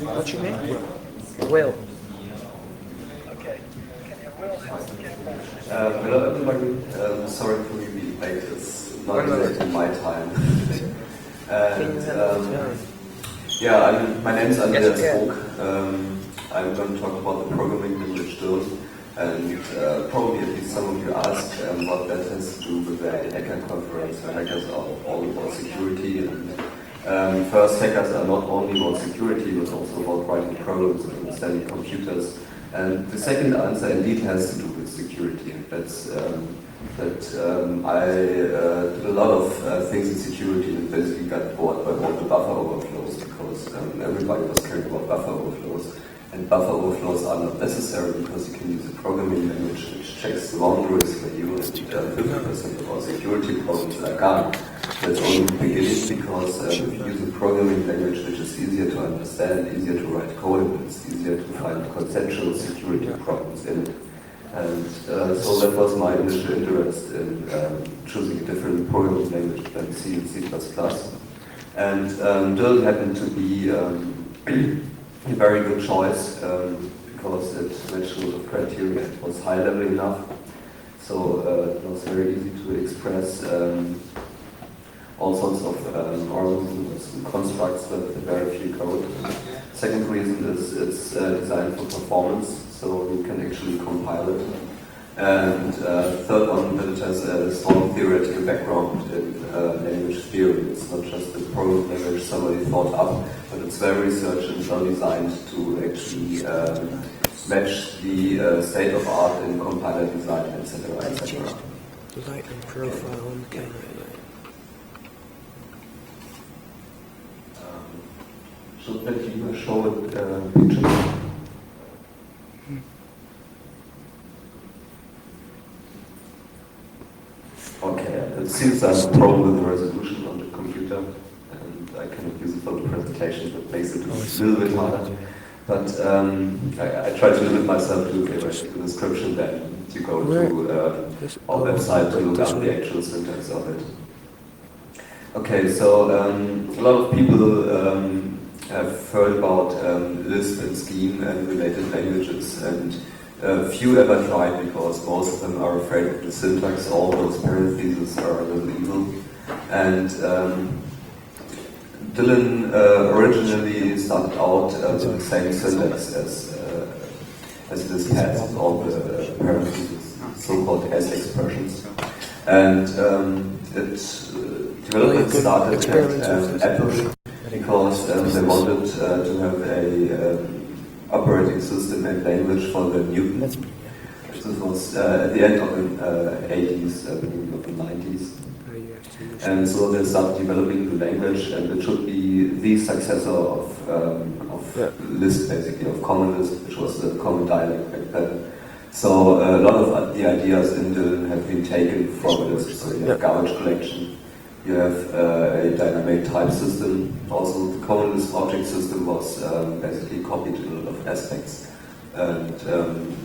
What do you mean? Will. Hello everybody, sorry for being late, it's not exactly my time. My name is Andreas Vogt. I'm going to talk about the programming language Dirl, and probably at least some of you ask what that has to do with the hacker conference, where hackers are all about security. And first, hackers are not only about security, but also about writing programs and understanding computers. And the second answer indeed has to do with security. That's I did a lot of things in security and basically got bored by all the buffer overflows because everybody was caring about buffer overflows. And buffer overflows are not necessary because you can use a programming language which checks the boundaries for you, and 50% of our security problems are gone. That's only the beginning because if you use a programming language which is easier to understand, easier to write code, and it's easier to find conceptual security problems in it. And so that was my initial interest in choosing a different programming language than C and C++. And Dirl happened to be a very good choice because it matched a lot of criteria. It was high level enough, so it was very easy to express all sorts of organisms and constructs with very few code. Second reason is it's designed for performance, so you can actually compile it. And third one, that it has a strong theoretical background in language theory. It's not just a programming language somebody thought up, but it's well researched and well designed to actually match the state of art in compiler design, etc. etc. The lightning profile on the camera. Should that you show it pictures? Okay, it seems there's a problem with the resolution on the computer, and I cannot use it for the presentation, that makes it a little bit harder. But I try to limit myself to the description then to go to our website to look up the actual syntax of it. Okay, so a lot of people have heard about Lisp and Scheme and related languages, and few ever tried because most of them are afraid of the syntax. All those parentheses are a little evil. And Dylan originally started out with the same syntax as this has, all the parentheses, so-called S expressions. And development started at Apple because they wanted to have a operating system and language for the Newton. This was at the end of the 80s, beginning of the 90s. And so they started developing the language, and it should be the successor of Lisp, basically, of Common Lisp, which was the common dialect back then. So a lot of the ideas in Dylan have been taken from Lisp. So you have garbage collection, you have a dynamic type system. Also, the Common Lisp object system was basically copied in a lot of aspects. And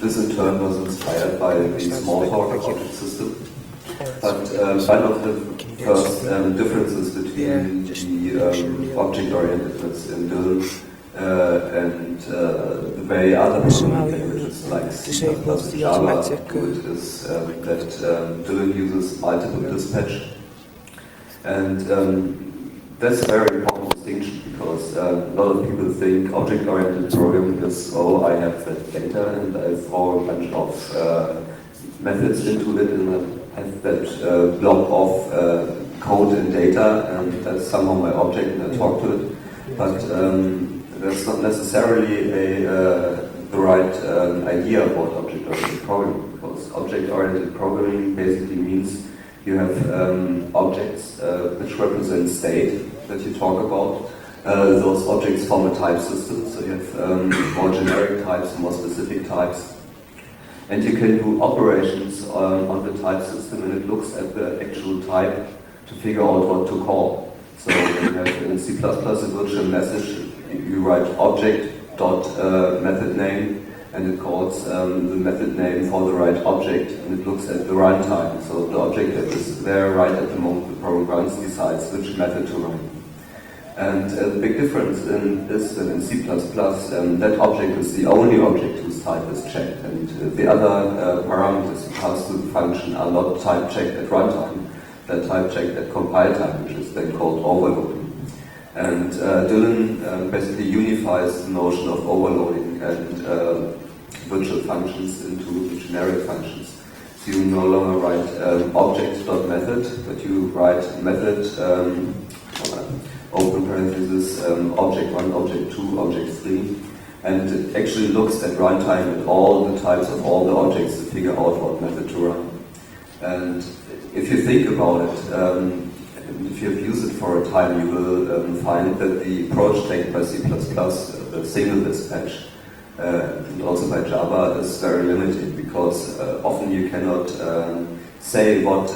this in turn was inspired by the Smalltalk object system. But one of the first differences between the object-orientedness in Dylan and the way other programming languages like C++ and Java do it is that Dylan uses multiple dispatch. And that's a very important distinction because a lot of people think object-oriented programming is, oh, I have that data and I throw a bunch of methods into it and I have that block of code and data, and that's somehow my object and I talk to it. But that's not necessarily the right idea about object-oriented programming, because object-oriented programming basically means you have objects which represent state that you talk about. Those objects form a type system, so you have more generic types, more specific types. And you can do operations on the type system, and it looks at the actual type to figure out what to call. So you have in C++ a virtual message, you write object.method name, and it calls the method name for the right object, and it looks at the runtime. So the object that is there right at the moment the program runs decides which method to run. And the big difference is that in C++, that object is the only object whose type is checked, and the other parameters you pass to the function are not type checked at runtime, they're type checked at compile time, which is then called overloading. And Dylan basically unifies the notion of overloading and virtual functions into the generic functions. So you no longer write object.method, but you write method open parenthesis, object 1, object 2, object 3, and it actually looks at runtime at all the types of all the objects to figure out what method to run. And if you think about it, if you have used it for a time, you will find that the approach taken by C++, the single dispatch, and also by Java, is very limited, because often you cannot say what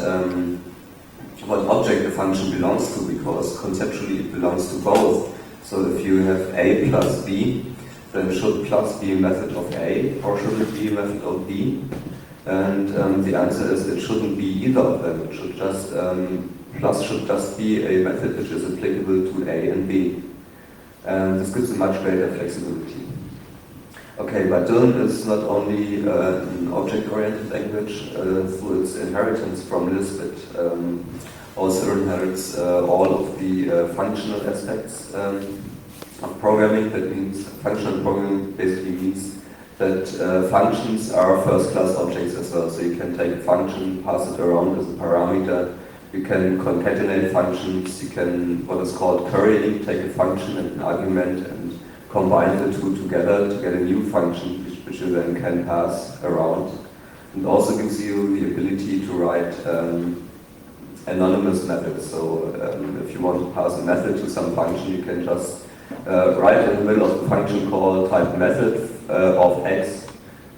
object the function belongs to, because conceptually it belongs to both. So if you have A plus B, then should plus be a method of A, or should it be a method of B? And the answer is it shouldn't be either of them. It should just plus should just be a method which is applicable to A and B. And this gives a much greater flexibility. Okay, but Dylan is not only an object-oriented language through its inheritance from Lisp, it also inherits all of the functional aspects of programming. That means functional programming basically means that functions are first-class objects as well. So you can take a function, pass it around as a parameter. You can concatenate functions. You can what is called currying, take a function and an argument and combine the two together to get a new function, which you then can pass around. It also gives you the ability to write anonymous methods. So if you want to pass a method to some function, you can just write in the middle of the function call type method of x,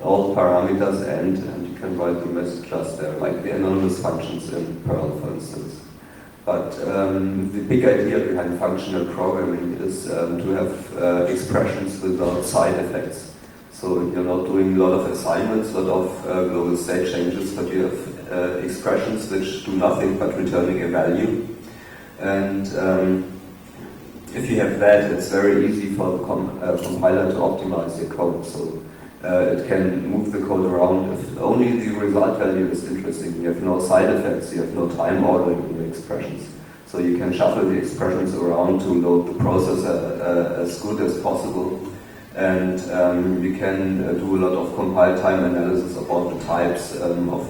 all parameters end, and you can write the message just there, like the anonymous functions in Perl, for instance. But the big idea behind functional programming is to have expressions without side effects. So you're not doing a lot of assignments, a lot of global state changes, but you have expressions which do nothing but returning a value. And if you have that, it's very easy for the compiler to optimize your code. So it can move the code around if only the result value is interesting. You have no side effects, you have no time ordering in the expressions. So you can shuffle the expressions around to load the processor as good as possible. And you can do a lot of compile time analysis about the types of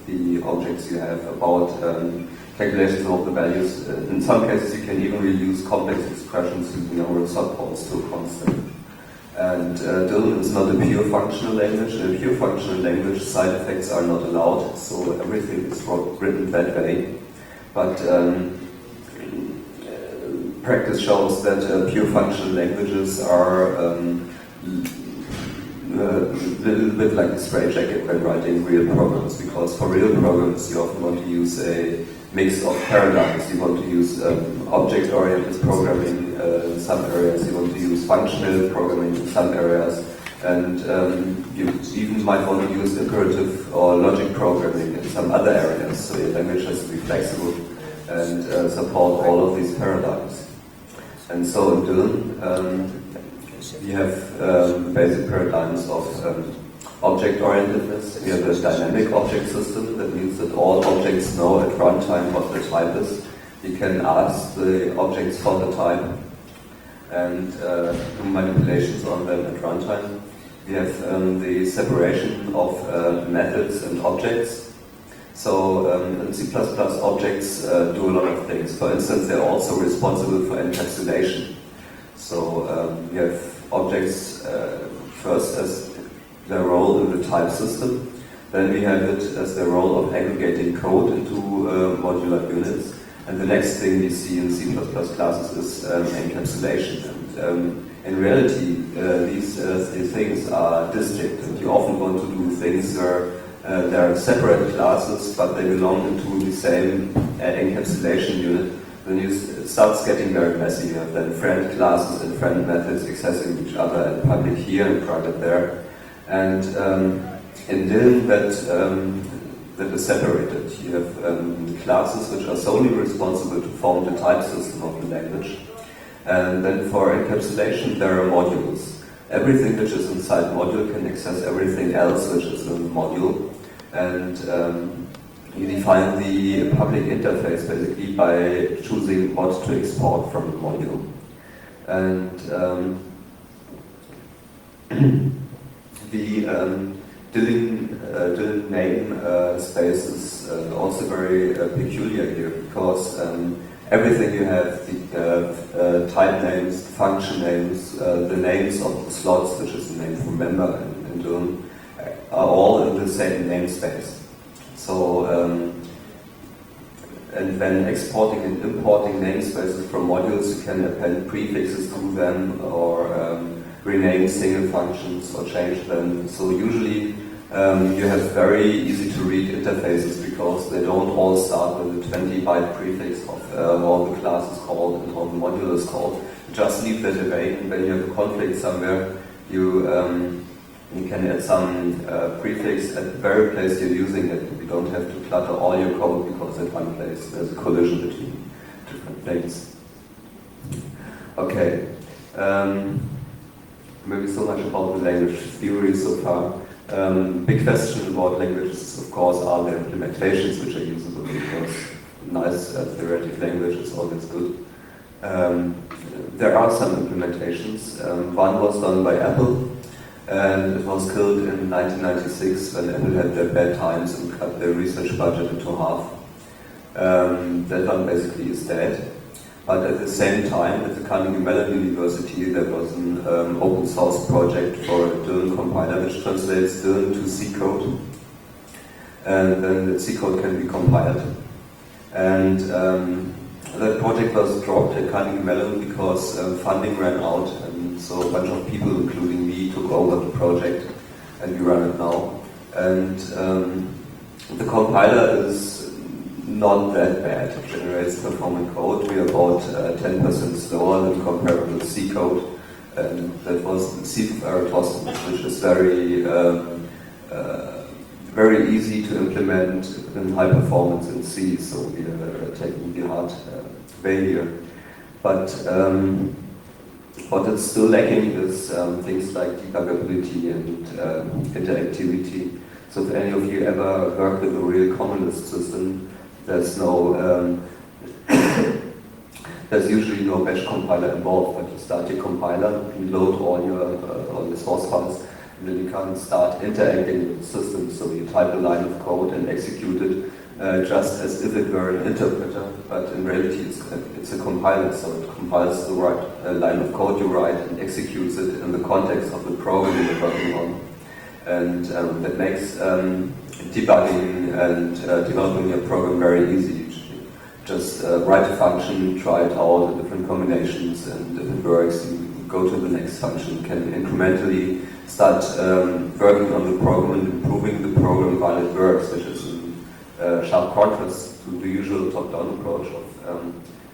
the objects you have, about calculations of the values. In some cases you can even reuse complex expressions using our subpoles to a constant. And Dylan is not a pure functional language. In a pure functional language, side effects are not allowed, so everything is written that way. But practice shows that pure functional languages are a little bit like a straitjacket when writing real programs, because for real programs you often want to use a mix of paradigms. You want to use object-oriented programming in some areas, you want to use functional programming in some areas, and you even might want to use imperative or logic programming in some other areas. So your language has to be flexible and support all of these paradigms. And so in Dylan, you have basic paradigms of object-orientedness. You have a dynamic object system. That means that all objects know at runtime what the type is. You can ask the objects for the type and do manipulations on them at runtime. We have the separation of methods and objects. So in C++, objects do a lot of things. For instance, they're also responsible for encapsulation. So you have objects first as their role in the type system. Then we have it as their role of aggregating code into modular units. And the next thing we see in C++ classes is encapsulation. And in reality, these things are distinct. And you often want to do things where there are separate classes, but they belong into the same encapsulation unit. Then it starts getting very messy. You have then friend classes and friend methods accessing each other, and public here and private there. And in Dylan, that is separated. You have classes which are solely responsible to form the type system of the language. And then for encapsulation, there are modules. Everything which is inside module can access everything else which is in the module. And you define the public interface basically by choosing what to export from the module. And the Dylan name space is also very peculiar here, because everything you have, the type names, the function names, the names of the slots, which is the name for member in Dylan, are all in the same namespace. So, and when exporting and importing namespaces from modules, you can append prefixes to them, or rename single functions, or change them. So usually you have very easy to read interfaces, because they don't all start with a 20-byte prefix of how the class is called and how the module is called. You just leave that away, and when you have a conflict somewhere, you can add some prefix at the very place you're using it. You don't have to clutter all your code, because at one place there's a collision between different things. Okay. Maybe so much about the language theory so far. Big question about languages, of course, are the implementations which are usable, because nice theoretic language is always good. There are some implementations. One was done by Apple, and it was killed in 1996 when Apple had their bad times and cut their research budget into half. That one basically is dead. But at the same time, at the Carnegie Mellon University, there was an open source project for a Dylan compiler which translates Dylan to C code. And then the C code can be compiled. And that project was dropped at Carnegie Mellon because funding ran out. And so a bunch of people, including me, took over the project, and we run it now. And the compiler is not that bad. It generates performant code. We are about 10% slower than comparable C code. And that was the C of Eratosthenes, which is very easy to implement in high performance in C. So we are taking the hard way here. But what is still lacking is things like debuggability and interactivity. So if any of you ever worked with a real commonist system, there's usually no batch compiler involved, but you start your compiler, you load all your source files, and then you can start interacting with the system. So you type a line of code and execute it just as if it were an interpreter, but in reality it's a compiler, so it compiles the right line of code you write and executes it in the context of the program you're working on. And that makes debugging and developing your program very easy. You just write a function, try it out in different combinations, and if it works, you go to the next function. You can incrementally start working on the program and improving the program while it works, which is in sharp contrast to the usual top-down approach of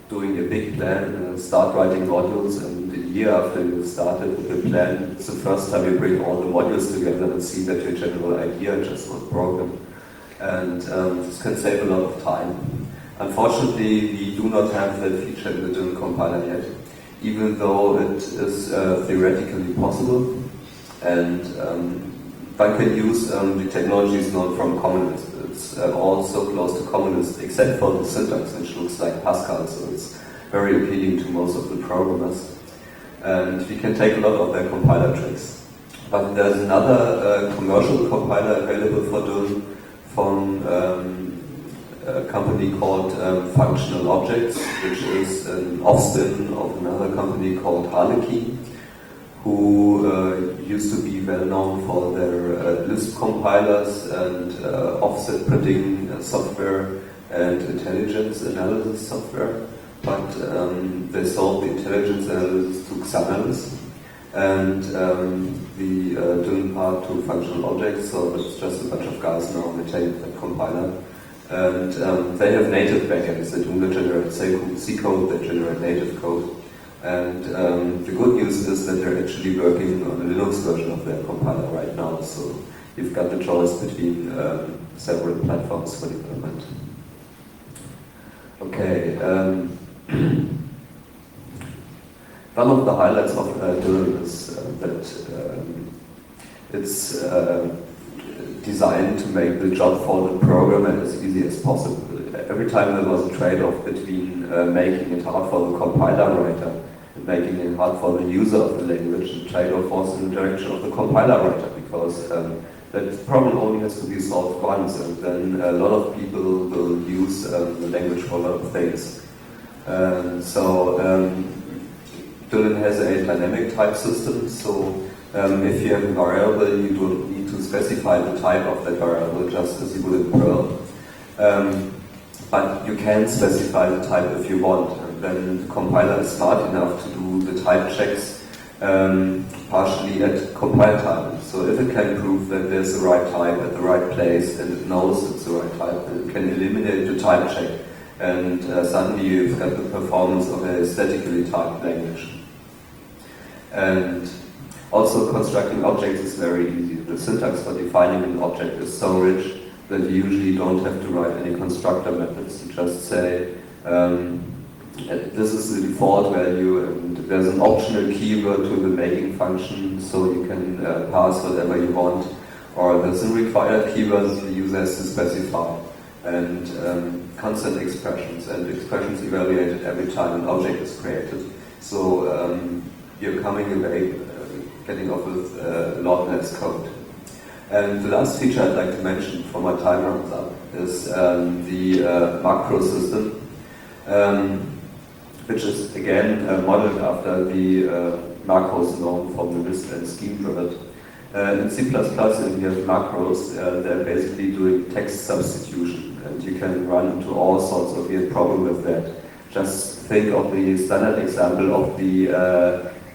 doing a big plan and start writing modules, and a year after you started with the plan, it's the first time you bring all the modules together and see that your general idea just was broken. And this can save a lot of time. Unfortunately, we do not have that feature in the Dylan compiler yet, even though it is theoretically possible. And one can use the technologies known from commonist. It's all so close to commonist, except for the syntax, which looks like Pascal, so it's very appealing to most of the programmers. And we can take a lot of their compiler tricks. But there's another commercial compiler available for Dylan from a company called Functional Objects, which is an offspin of another company called Harlequin, who used to be well known for their Lisp compilers and offset printing software and intelligence analysis software. But they sold the intelligence analysis to Xanalysis and the Dylan part to Functional Objects, so it's just a bunch of guys now maintaining that compiler. And they have native backends. They do not generate C code, they generate native code. And the good news is that they're actually working on a Linux version of their compiler right now, so you've got the choice between several platforms for development. Okay. One of the highlights of Dylan is that it's designed to make the job for the programmer as easy as possible. Every time there was a trade-off between making it hard for the compiler writer and making it hard for the user of the language, the trade-off was in the direction of the compiler writer, because that problem only has to be solved once, and then a lot of people will use the language for a lot of things. Dylan has a dynamic type system, so if you have a variable, you don't need to specify the type of that variable, just as you would in Perl. But you can specify the type if you want, and then the compiler is smart enough to do the type checks partially at compile time. So if it can prove that there's the right type at the right place and it knows it's the right type, then it can eliminate the type check, and suddenly you've got the performance of a statically typed language. And also constructing objects is very easy. The syntax for defining an object is so rich that you usually don't have to write any constructor methods. You just say, this is the default value, and there's an optional keyword to the making function, so you can pass whatever you want. Or there's a required keyword the user has to specify. And constant expressions, and expressions evaluated every time an object is created. So you're coming away, getting off with a lot less code. And the last feature I'd like to mention before my time runs up is the macro system, which is again modeled after the macros known from the Lisp and Scheme drivet. In C++, if you have macros, they're basically doing text substitution, and you can run into all sorts of weird problems with that. Just think of the standard example of the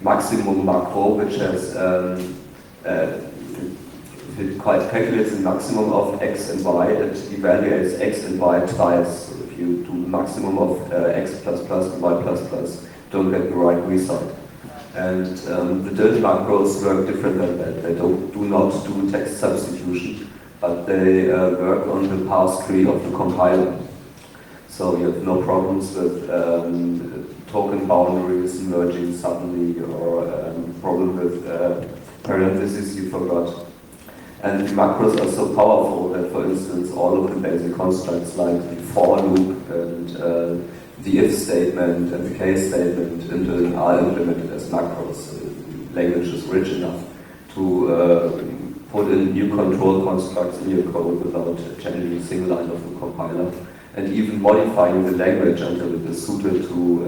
maximum macro, which has it calculates the maximum of x and y, it evaluates x and y twice. So if you do maximum of x plus plus and y plus plus, don't get the right result. And the Dylan macros work different than that. They do not do text substitution, but they work on the parse tree of the compiler. So you have no problems with token boundaries merging suddenly, or problem with parentheses you forgot. And the macros are so powerful that, for instance, all of the basic constructs like the for loop and the if statement and the case statement are implemented as macros. The language is rich enough to put in new control constructs in your code without changing a single line of the compiler, and even modifying the language until it is suited to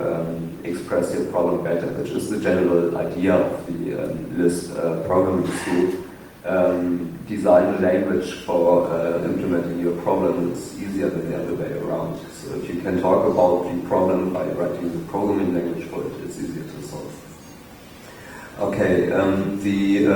express your problem better, which is the general idea of the Lisp programming tool. Design a language for implementing your problem is easier than the other way around. So if you can talk about the problem by writing the programming language for it, it's easier to solve. Okay, the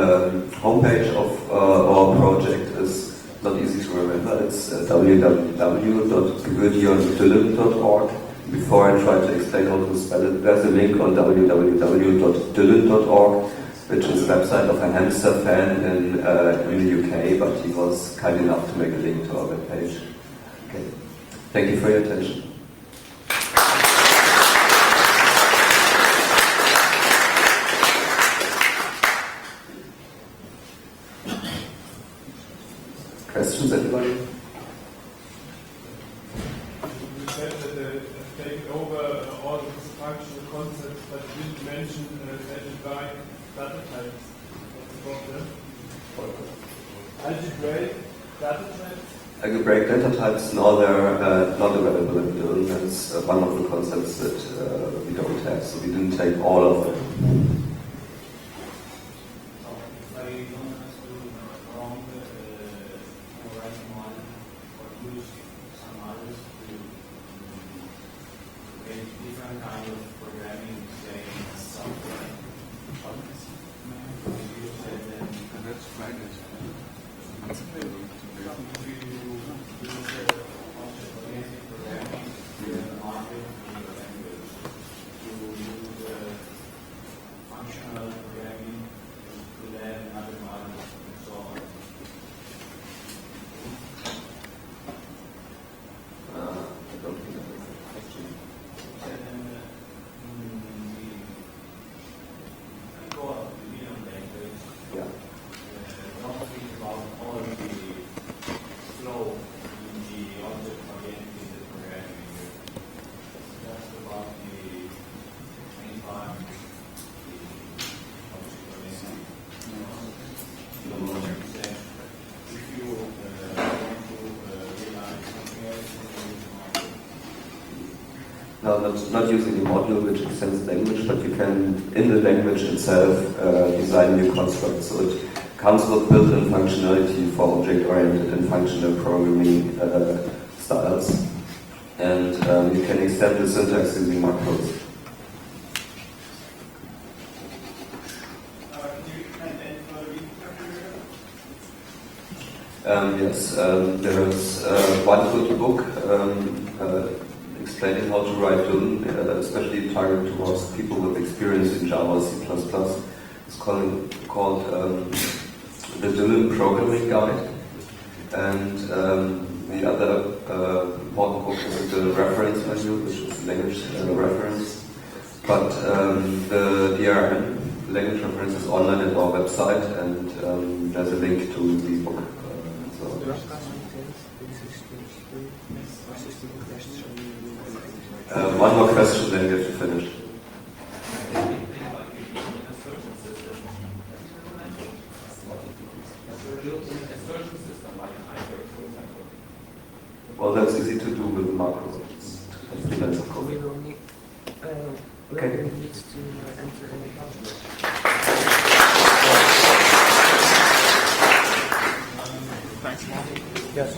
homepage of our project is not easy to remember. It's www.gwydion.dylan.org. Before I try to explain how to spell it, there's a link on www.dylan.org, which is the website of a hamster fan in the UK, but he was kind enough to make a link to our webpage. Okay. Thank you for your attention. Questions, everybody? You said that they've taken over all the functional concepts, but you didn't mention algebraic data types. What's about them? Algebraic data types? Algebraic data types, no, they're not available in Dylan. That's one of the concepts that we don't have, so we didn't take all of them. not using a module which extends language, but you can, in the language itself, design new constructs. So it comes with built-in functionality for object-oriented and functional programming styles. And you can extend the syntax using macros. Yes, there is one good book explaining how to write Dyn, especially targeted towards people with experience in Java, C++. It's called the Dyn Programming Guide. And the other important book is the reference manual, which is language reference. But the DRM, language reference, is online at our website, and there's a link to the book. One more question, then we have to finish. Well, that's easy to do with macros. It depends, of course. Okay. Yes.